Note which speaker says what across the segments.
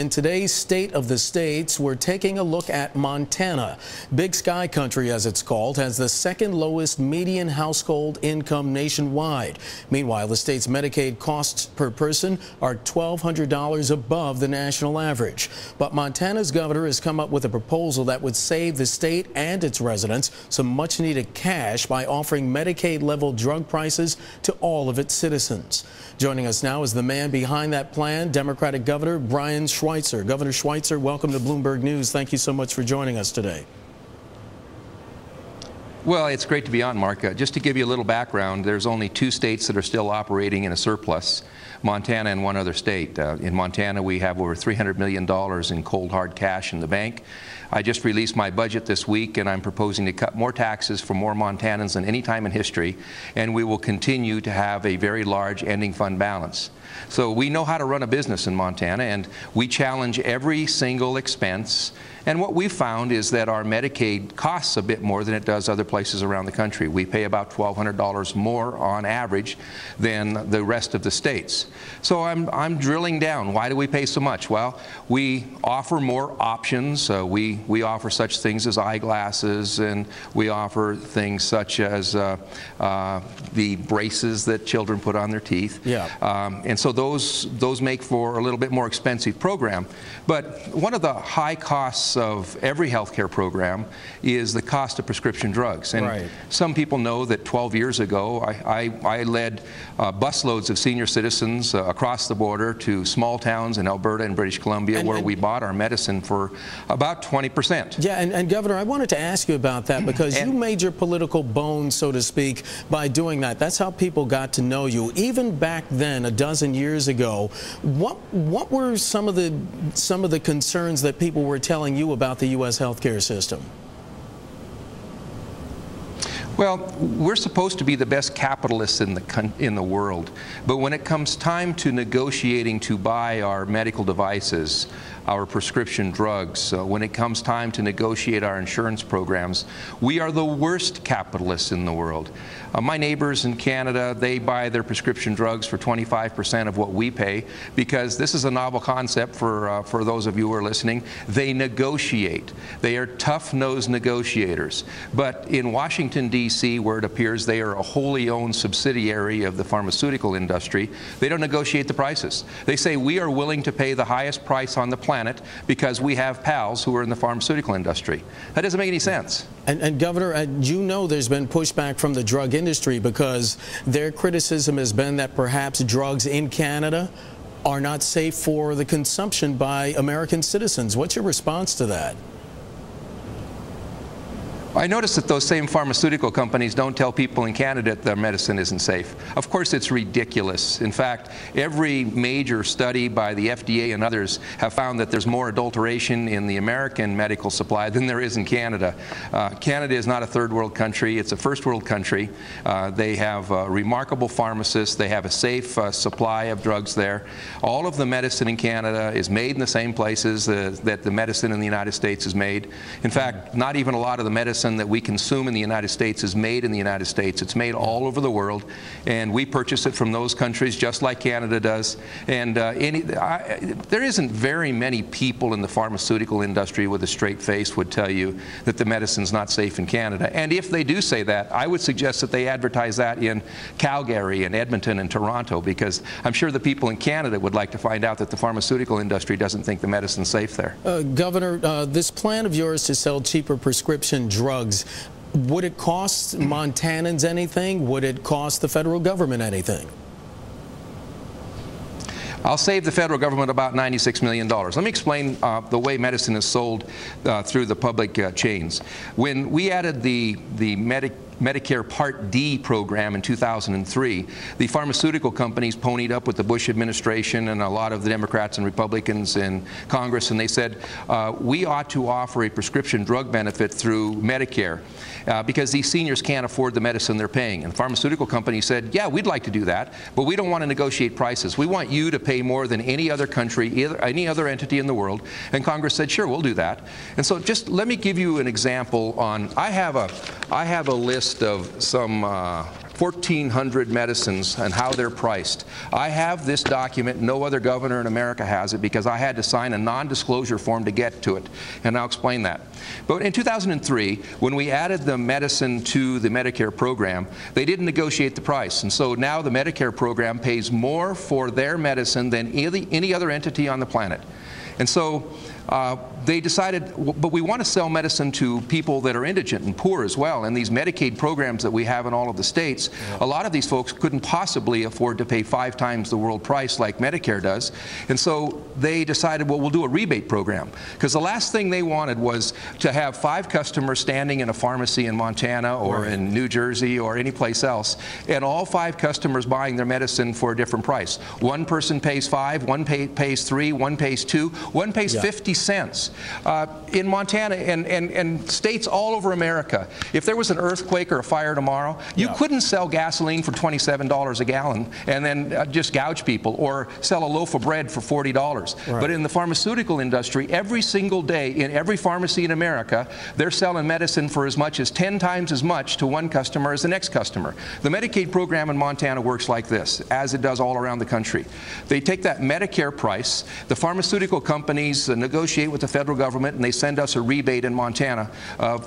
Speaker 1: In today's State of the States, we're taking a look at Montana. Big Sky Country, as it's called, has the second lowest median household income nationwide. Meanwhile, the state's Medicaid costs per person are $1,200 above the national average. But Montana's governor has come up with a proposal that would save the state and its residents some much-needed cash by offering Medicaid-level drug prices to all of its citizens. Joining us now is the man behind that plan, Democratic Governor Brian Schweitzer. Governor Schweitzer, welcome to Bloomberg News. Thank you so much for joining us today.
Speaker 2: Well, it's great to be on, Mark. Just to give you a little background, there's only 2 states that are still operating in a surplus, Montana and 1 other state. In Montana, we have over $300 million in cold, hard cash in the bank. I just released my budget this week, and I'm proposing to cut more taxes for more Montanans than any time in history, and we will continue to have a very large ending fund balance. So we know how to run a business in Montana, and we challenge every single expense. And what we've found is that our Medicaid costs a bit more than it does other places around the country. We pay about $1,200 more on average than the rest of the states. So I'm drilling down. Why do we pay so much? Well, we offer more options. We offer such things as eyeglasses, and we offer things such as the braces that children put on their teeth.
Speaker 1: Yeah.
Speaker 2: And so those make for a little bit more expensive program. But one of the high costs of every healthcare program is the cost of prescription drugs. And
Speaker 1: right.
Speaker 2: Some people know that 12 years ago, I led busloads of senior citizens across the border to small towns in Alberta and British Columbia, where we bought our medicine for about 20%.
Speaker 1: Yeah, and Governor, I wanted to ask you about that because you made your political bones, so to speak, by doing that. That's how people got to know you. Even back then, a dozen years ago, what were some of the concerns that people were telling you about the U.S. healthcare system?
Speaker 2: Well, we're supposed to be the best capitalists in the world, but when it comes time to negotiating to buy our medical devices, our prescription drugs, when it comes time to negotiate our insurance programs, we are the worst capitalists in the world. My neighbors in Canada, they buy their prescription drugs for 25% of what we pay, because this is a novel concept for those of you who are listening. They negotiate. They are tough-nosed negotiators. But in Washington, D.C., where it appears they are a wholly owned subsidiary of the pharmaceutical industry, they don't negotiate the prices. They say, we are willing to pay the highest price on the planet because we have pals who are in the pharmaceutical industry. That doesn't make any sense.
Speaker 1: And Governor, you know there's been pushback from the drug industry because their criticism has been that perhaps drugs in Canada are not safe for the consumption by American citizens. What's your response to that?
Speaker 2: I noticed that those same pharmaceutical companies don't tell people in Canada that their medicine isn't safe. Of course, it's ridiculous. In fact, every major study by the FDA and others have found that there's more adulteration in the American medical supply than there is in Canada. Canada is not a third world country. It's a first world country. They have remarkable pharmacists. They have a safe supply of drugs there. All of the medicine in Canada is made in the same places that the medicine in the United States is made. In fact, not even a lot of the medicine that we consume in the United States is made in the United States. It's made all over the world, and we purchase it from those countries just like Canada does. And there isn't very many people in the pharmaceutical industry with a straight face would tell you that the medicine's not safe in Canada. And if they do say that, I would suggest that they advertise that in Calgary and Edmonton and Toronto, because I'm sure the people in Canada would like to find out that the pharmaceutical industry doesn't think the medicine's safe there.
Speaker 1: Governor, this plan of yours to sell cheaper prescription drugs, would it cost Montanans anything? Would it cost the federal government anything?
Speaker 2: I'll save the federal government about $96 million. Let me explain the way medicine is sold through the public chains. When we added the Medicare Part D program in 2003, the pharmaceutical companies ponied up with the Bush administration and a lot of the Democrats and Republicans in Congress, and they said, we ought to offer a prescription drug benefit through Medicare because these seniors can't afford the medicine they're paying. And the pharmaceutical companies said, yeah, we'd like to do that, but we don't want to negotiate prices. We want you to pay more than any other country, any other entity in the world. And Congress said, sure, we'll do that. And so just let me give you an example on, I have a list of some 1,400 medicines and how they're priced. I have this document. No other governor in America has it because I had to sign a non-disclosure form to get to it, and I'll explain that. But in 2003, when we added the medicine to the Medicare program, they didn't negotiate the price, and so now the Medicare program pays more for their medicine than any other entity on the planet. And so they decided, but we want to sell medicine to people that are indigent and poor as well. And these Medicaid programs that we have in all of the states, a lot of these folks couldn't possibly afford to pay 5 times the world price like Medicare does. And so they decided, well, we'll do a rebate program. Because the last thing they wanted was to have 5 customers standing in a pharmacy in Montana or in New Jersey or any place else, and all 5 customers buying their medicine for a different price. One person pays 5, one pays 3, one pays 2, one pays 50 cents. In Montana and states all over America, if there was an earthquake or a fire tomorrow, you couldn't sell gasoline for $27 a gallon and then just gouge people, or sell a loaf of bread for $40. But in the pharmaceutical industry, every single day in every pharmacy in America, they're selling medicine for as much as 10 times as much to one customer as the next customer. The Medicaid program in Montana works like this, as it does all around the country. They take that Medicare price, the pharmaceutical companies negotiate with the federal government, and they send us a rebate in Montana.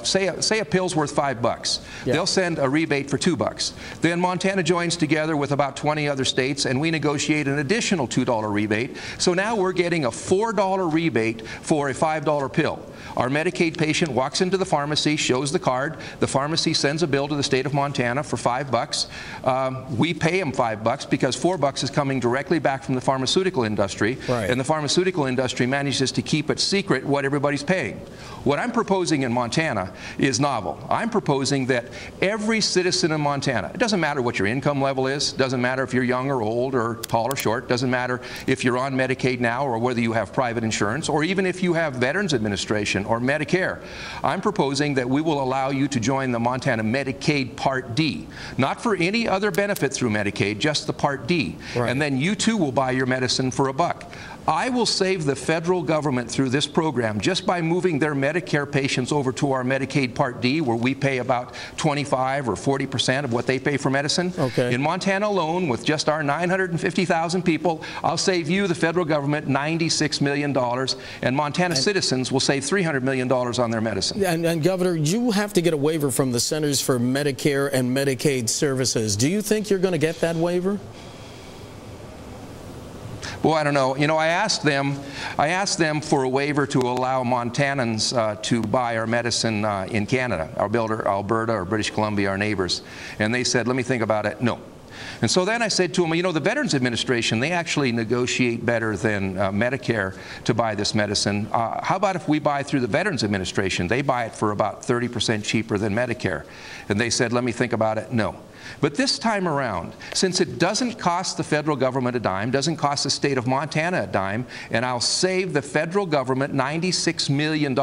Speaker 2: Say a pill's worth $5. They'll send a rebate for $2. Then Montana joins together with about 20 other states, and we negotiate an additional $2 rebate. So now we're getting a $4 rebate for a $5 pill. Our Medicaid patient walks into the pharmacy, shows the card. The pharmacy sends a bill to the state of Montana for $5. We pay them $5 because $4 is coming directly back from the pharmaceutical industry, and the pharmaceutical industry manages to keep it secret what everybody's paying. What I'm proposing in Montana is novel. I'm proposing that every citizen in Montana, it doesn't matter what your income level is, doesn't matter if you're young or old or tall or short, doesn't matter if you're on Medicaid now or whether you have private insurance, or even if you have Veterans Administration or Medicare. I'm proposing that we will allow you to join the Montana Medicaid Part D, not for any other benefit through Medicaid, just the Part D. And then you too will buy your medicine for $1. I will save the federal government through this program just by moving their Medicare patients over to our Medicaid Part D, where we pay about 25 or 40% of what they pay for medicine. In Montana alone, with just our 950,000 people, I'll save you, the federal government, $96 million, and Montana citizens will save $300 million on their medicine.
Speaker 1: And Governor, you have to get a waiver from the Centers for Medicare and Medicaid Services. Do you think you're going to get that waiver?
Speaker 2: Well, I don't know. You know, I asked them for a waiver to allow Montanans to buy our medicine in Canada, Alberta or British Columbia, our neighbors. And they said, let me think about it. No. And so then I said to them, you know, the Veterans Administration, they actually negotiate better than Medicare to buy this medicine. How about if we buy through the Veterans Administration? They buy it for about 30% cheaper than Medicare. And they said, let me think about it. No. But this time around, since it doesn't cost the federal government a dime, doesn't cost the state of Montana a dime, and I'll save the federal government $96 million,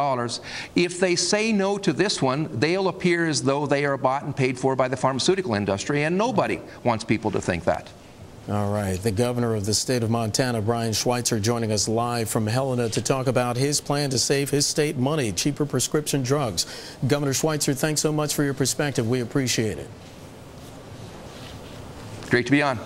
Speaker 2: if they say no to this one, they'll appear as though they are bought and paid for by the pharmaceutical industry, and nobody wants people to think that.
Speaker 1: All right, the governor of the state of Montana, Brian Schweitzer, joining us live from Helena to talk about his plan to save his state money, cheaper prescription drugs. Governor Schweitzer, thanks so much for your perspective. We appreciate it.
Speaker 2: Great to be on.